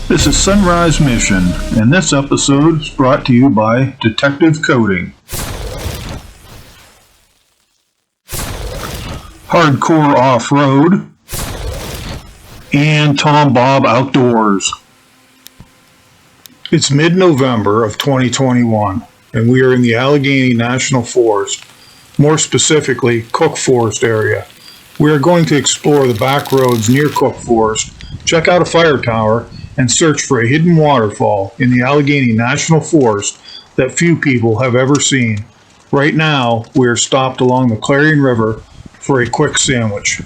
This is Sunrise Mission, and this episode is brought to you by Detective Coding. Hardcore Off-Road and Tom Bob Outdoors. It's mid-November of 2021, and we are in the Allegheny National Forest, more specifically Cook Forest area. We are going to explore the back roads near Cook Forest, check out a fire tower, and search for a hidden waterfall in the Allegheny National Forest that few people have ever seen. Right now, we are stopped along the Clarion River for a quick sandwich.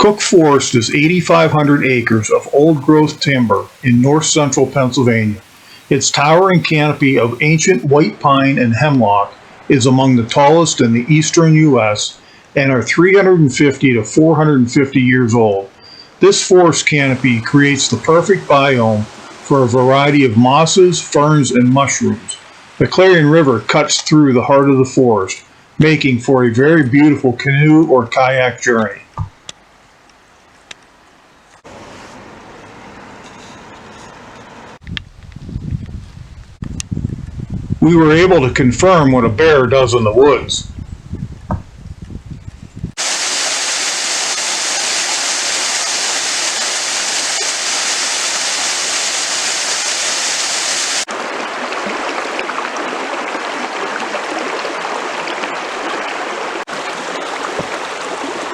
Cook Forest is 8,500 acres of old-growth timber in north-central Pennsylvania. Its towering canopy of ancient white pine and hemlock is among the tallest in the eastern U.S. and are 350 to 450 years old. This forest canopy creates the perfect biome for a variety of mosses, ferns, and mushrooms. The Clarion River cuts through the heart of the forest, making for a very beautiful canoe or kayak journey. We were able to confirm what a bear does in the woods.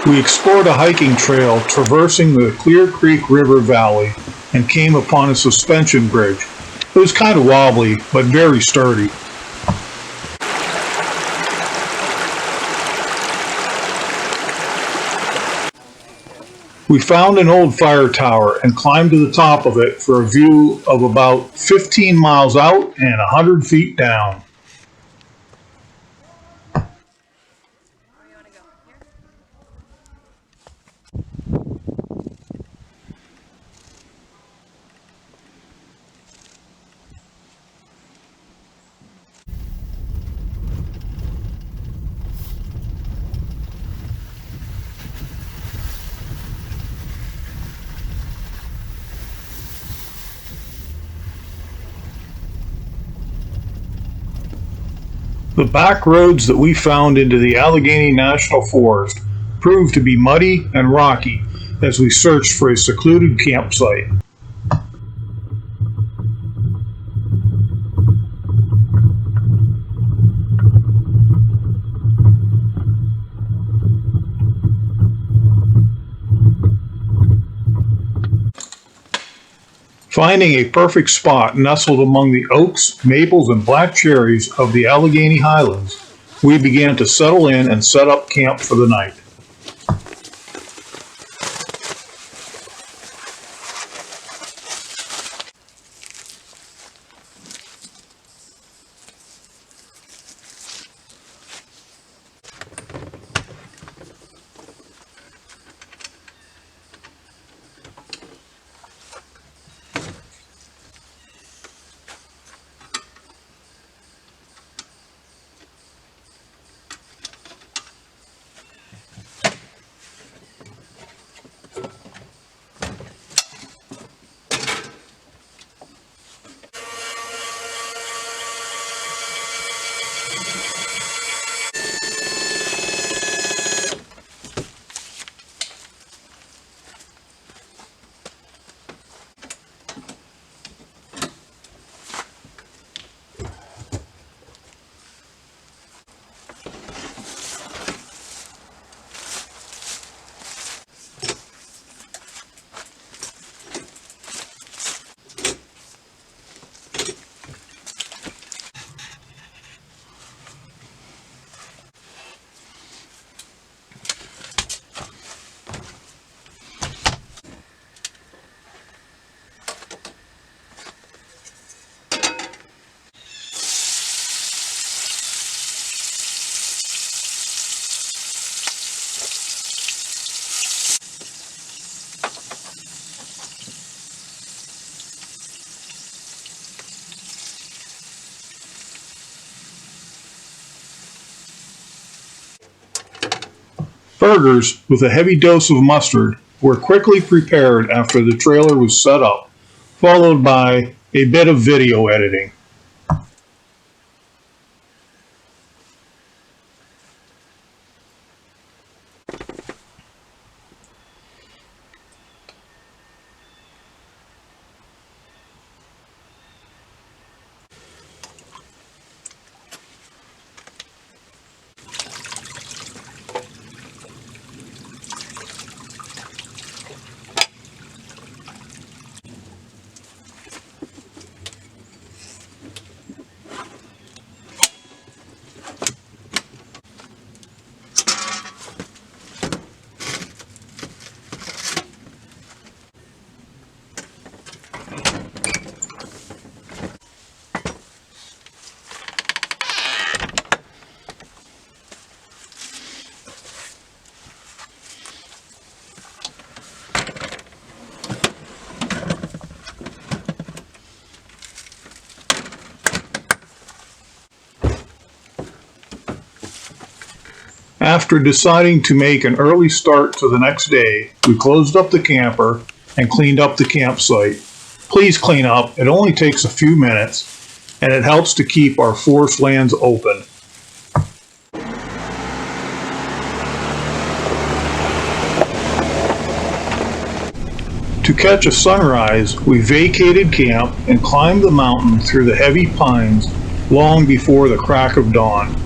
We explored a hiking trail traversing the Clear Creek River Valley and came upon a suspension bridge. It was kind of wobbly, but very sturdy. We found an old fire tower and climbed to the top of it for a view of about 15 miles out and 100 feet down. The back roads that we found into the Allegheny National Forest proved to be muddy and rocky as we searched for a secluded campsite. Finding a perfect spot nestled among the oaks, maples, and black cherries of the Allegheny Highlands, we began to settle in and set up camp for the night. Burgers with a heavy dose of mustard were quickly prepared after the trailer was set up, followed by a bit of video editing. After deciding to make an early start to the next day, we closed up the camper and cleaned up the campsite. Please clean up, it only takes a few minutes, and it helps to keep our forest lands open. To catch a sunrise, we vacated camp and climbed the mountain through the heavy pines long before the crack of dawn.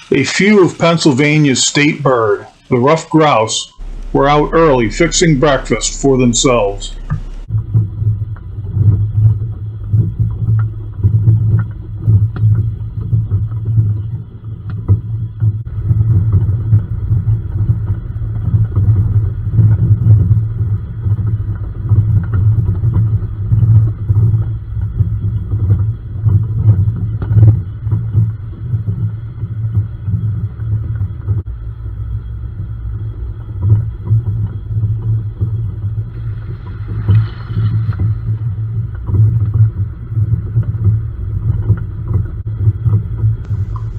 A few of Pennsylvania's state bird, the ruffed grouse, were out early fixing breakfast for themselves.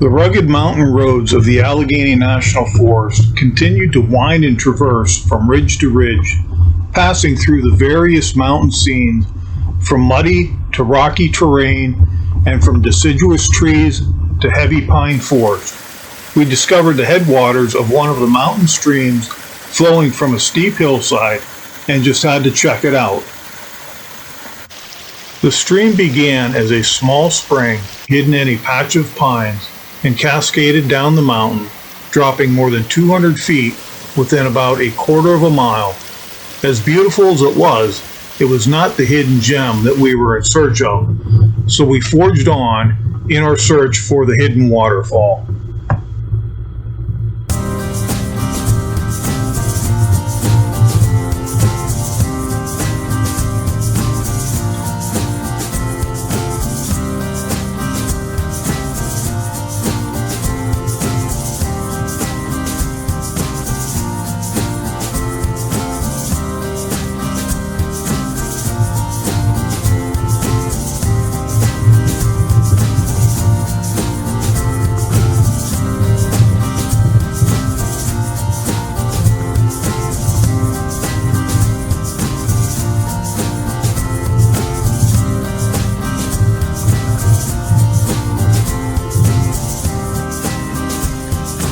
The rugged mountain roads of the Allegheny National Forest continued to wind and traverse from ridge to ridge, passing through the various mountain scenes, from muddy to rocky terrain and from deciduous trees to heavy pine forest. We discovered the headwaters of one of the mountain streams flowing from a steep hillside and just had to check it out. The stream began as a small spring hidden in a patch of pines and cascaded down the mountain, dropping more than 200 feet within about a quarter of a mile. As beautiful as it was not the hidden gem that we were in search of, so we forged on in our search for the hidden waterfall.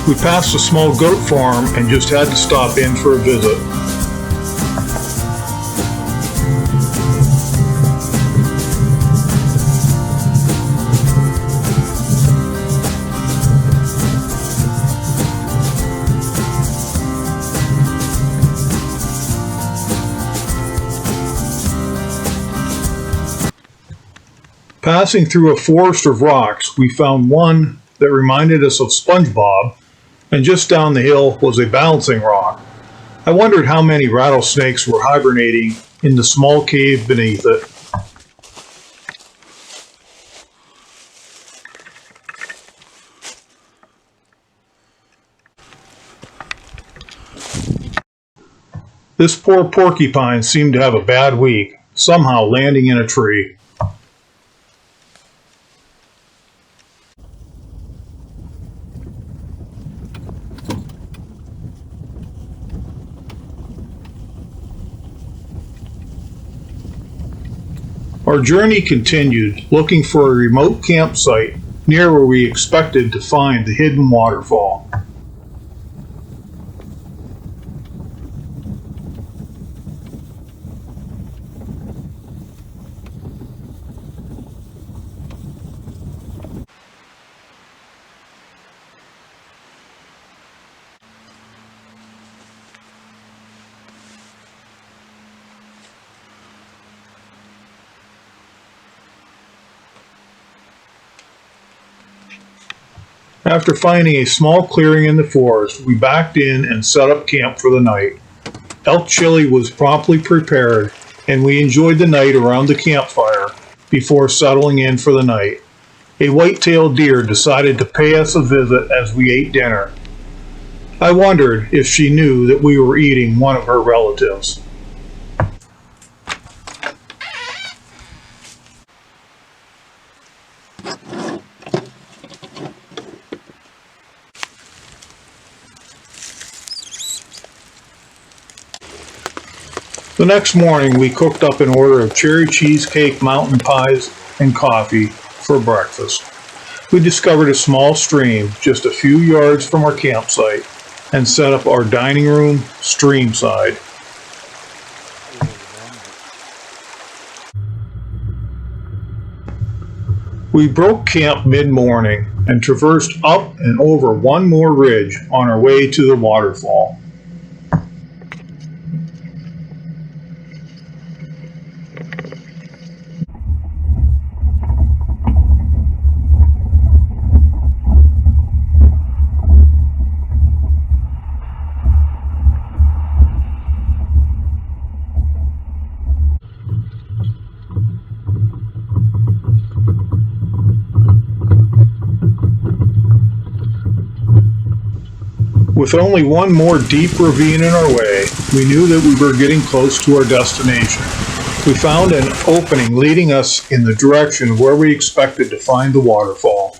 We passed a small goat farm and just had to stop in for a visit. Passing through a forest of rocks, we found one that reminded us of SpongeBob, and just down the hill was a balancing rock. I wondered how many rattlesnakes were hibernating in the small cave beneath it. This poor porcupine seemed to have a bad week, somehow landing in a tree. Our journey continued, looking for a remote campsite near where we expected to find the hidden waterfall. After finding a small clearing in the forest, we backed in and set up camp for the night. Elk chili was promptly prepared, and we enjoyed the night around the campfire before settling in for the night. A white-tailed deer decided to pay us a visit as we ate dinner. I wondered if she knew that we were eating one of her relatives. The next morning, we cooked up an order of cherry cheesecake, mountain pies, and coffee for breakfast. We discovered a small stream just a few yards from our campsite and set up our dining room stream side. We broke camp mid-morning and traversed up and over one more ridge on our way to the waterfall. With only one more deep ravine in our way, we knew that we were getting close to our destination. We found an opening leading us in the direction where we expected to find the waterfall.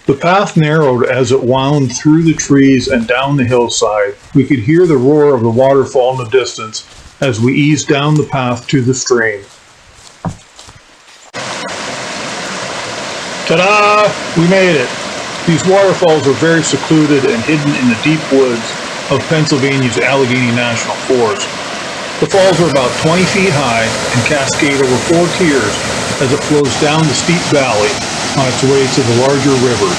The path narrowed as it wound through the trees and down the hillside. We could hear the roar of the waterfall in the distance as we eased down the path to the stream. Ta-da! We made it! These waterfalls are very secluded and hidden in the deep woods of Pennsylvania's Allegheny National Forest. The falls are about 20 feet high and cascade over 4 tiers as it flows down the steep valley on its way to the larger rivers.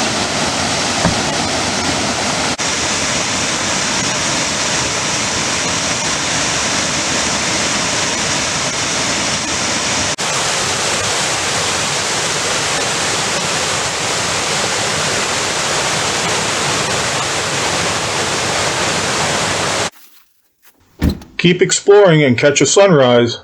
Keep exploring and catch a sunrise.